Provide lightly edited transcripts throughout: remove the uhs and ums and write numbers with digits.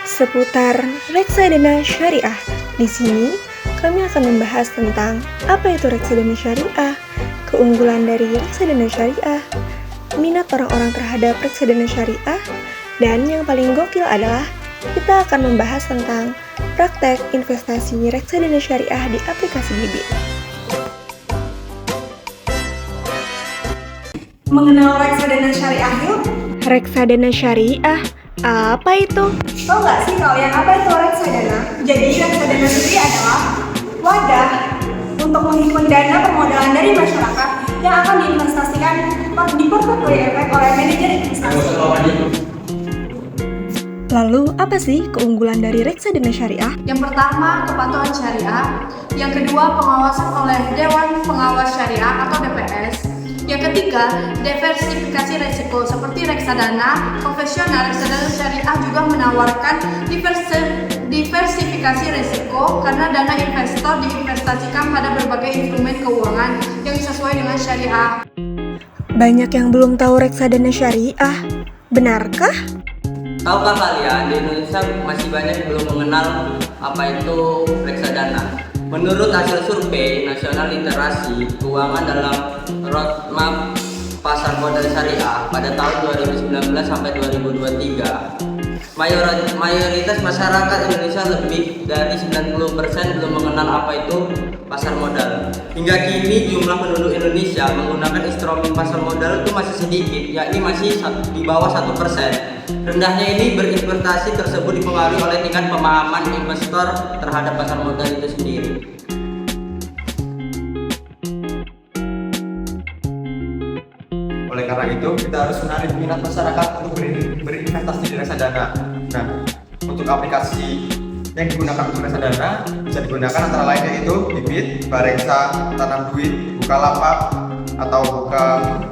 seputar reksadana syariah. Di sini kami akan membahas tentang apa itu reksadana syariah, keunggulan dari reksadana syariah, minat orang-orang terhadap reksadana syariah, dan yang paling gokil adalah kita akan membahas tentang praktek investasi reksadana syariah di aplikasi Bibit. Mengenal reksadana syariah yuk? Reksadana syariah, apa itu? Tahu nggak sih kalian apa itu reksadana? Jadi reksadana sendiri adalah wadah untuk menghimpun dana permodalan dari masyarakat yang akan diinvestasikan di portofolio efek oleh manajer investasi. Lalu apa sih keunggulan dari reksadana syariah? Yang pertama, kepatuhan syariah. Yang kedua, pengawasan oleh Dewan Pengawas Syariah atau DPS. Yang ketiga, diversifikasi resiko seperti reksadana konvensional. Reksadana syariah juga menawarkan diversifikasi resiko karena dana investor diinvestasikan pada berbagai instrumen keuangan yang sesuai dengan syariah. Banyak yang belum tahu reksadana syariah, benarkah? Tahukah kalian, di Indonesia masih banyak yang belum mengenal apa itu reksadana? Menurut hasil survei Nasional Literasi Keuangan dalam Roadmap Pasar Modal Syariah pada tahun 2019 sampai 2023, mayoritas masyarakat Indonesia lebih dari 90% belum mengenal apa itu pasar modal. Hingga kini jumlah penduduk Indonesia menggunakan instrumen pasar modal itu masih sedikit, yakni masih di bawah 1%. Rendahnya ini berinvestasi tersebut dipengaruhi oleh tingkat pemahaman investor terhadap pasar modal itu sendiri. Oleh karena itu, kita harus menarik minat masyarakat untuk berinvestasi di reksadana. Nah, untuk aplikasi yang digunakan untuk reksadana bisa digunakan antara lain yaitu Bibit, Bareksa, Tanam Duit, Bukalapak, atau Buka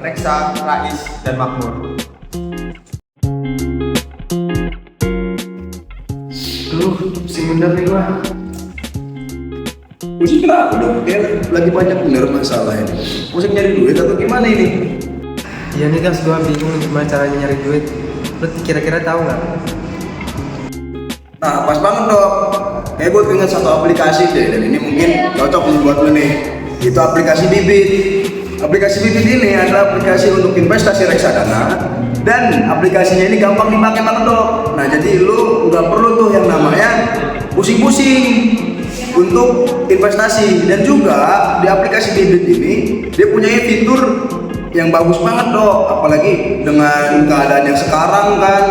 Reksa, Rais, dan Makmur. Pusing bener nih gua. Pusing kenapa dong? Kayak lagi banyak bener masalah ini. Pusing nyari duit atau gimana ini? Iya nih guys, gua bingung gimana caranya nyari duit. Lu kira-kira tahu nggak? Nah, pas banget dong. Kayak gue ingat satu aplikasi deh, dan ini mungkin cocok buat lu nih. Itu aplikasi Bibit. Aplikasi Bibit ini adalah aplikasi untuk investasi reksadana, dan aplikasinya ini gampang dipakai banget dong. Nah, jadi lu nggak perlu tuh yang namanya pusing-pusing untuk investasi. Dan juga di aplikasi Bibit ini dia punya fitur yang bagus banget dok, apalagi dengan keadaan yang sekarang kan.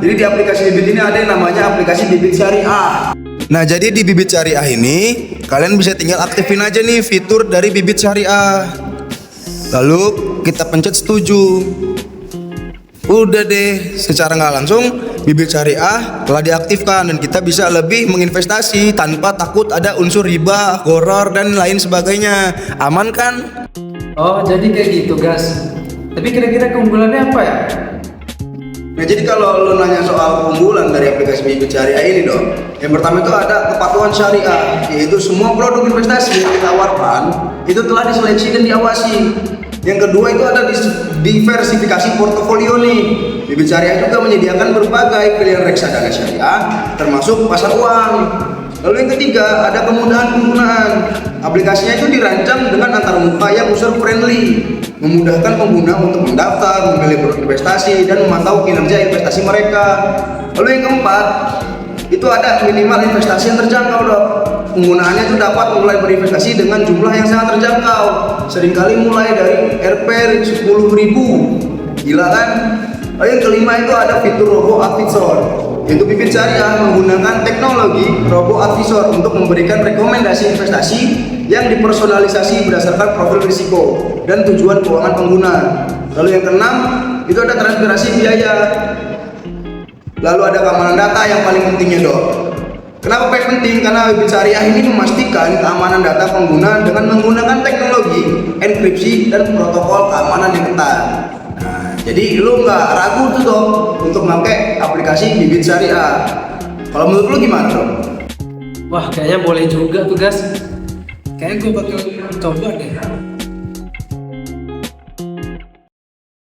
Jadi di aplikasi Bibit ini ada yang namanya aplikasi Bibit Syariah. Nah, jadi di Bibit Syariah ini kalian bisa tinggal aktifin aja nih fitur dari Bibit Syariah. Lalu kita pencet setuju. Udah deh, secara nggak langsung Bibit Syariah telah diaktifkan dan kita bisa lebih menginvestasi tanpa takut ada unsur riba, horor, dan lain sebagainya. Aman kan? Oh, jadi kayak gitu guys. Tapi kira-kira keunggulannya apa ya? Nah, jadi kalau lu nanya soal keunggulan dari aplikasi Bibit Syariah ini dong, yang pertama itu ada kepatuhan syariah, yaitu semua produk investasi yang ditawarkan itu telah diseleksi dan diawasi. Yang kedua itu ada diversifikasi portofolio nih. Bibit Syariah juga menyediakan berbagai pilihan reksadana syariah, termasuk pasar uang. Lalu yang ketiga ada kemudahan penggunaan. Aplikasinya itu dirancang dengan antarmuka yang user friendly, memudahkan pengguna untuk mendaftar, memilih produk investasi, dan memantau kinerja investasi mereka. Lalu yang keempat itu ada minimal investasi yang terjangkau dok. Penggunaannya itu dapat mulai berinvestasi dengan jumlah yang sangat terjangkau, seringkali mulai dari Rp 10.000. Gila kan? Lalu yang kelima itu ada fitur robo advisor, yaitu Bibit Syariah menggunakan teknologi robo advisor untuk memberikan rekomendasi investasi yang dipersonalisasi berdasarkan profil risiko dan tujuan keuangan pengguna. Lalu yang keenam itu ada transparansi biaya. Lalu ada keamanan data yang paling pentingnya dok. Kenapa penting? Karena Bibit Syariah ini memastikan keamanan data pengguna dengan menggunakan teknologi enkripsi dan protokol keamanan yang ketat. Nah, jadi lu nggak ragu tuh dok untuk pakai aplikasi Bibit Syariah. Kalau menurut lu gimana dok? Wah, kayaknya boleh juga tuh guys. Kayaknya gue bakal coba deh.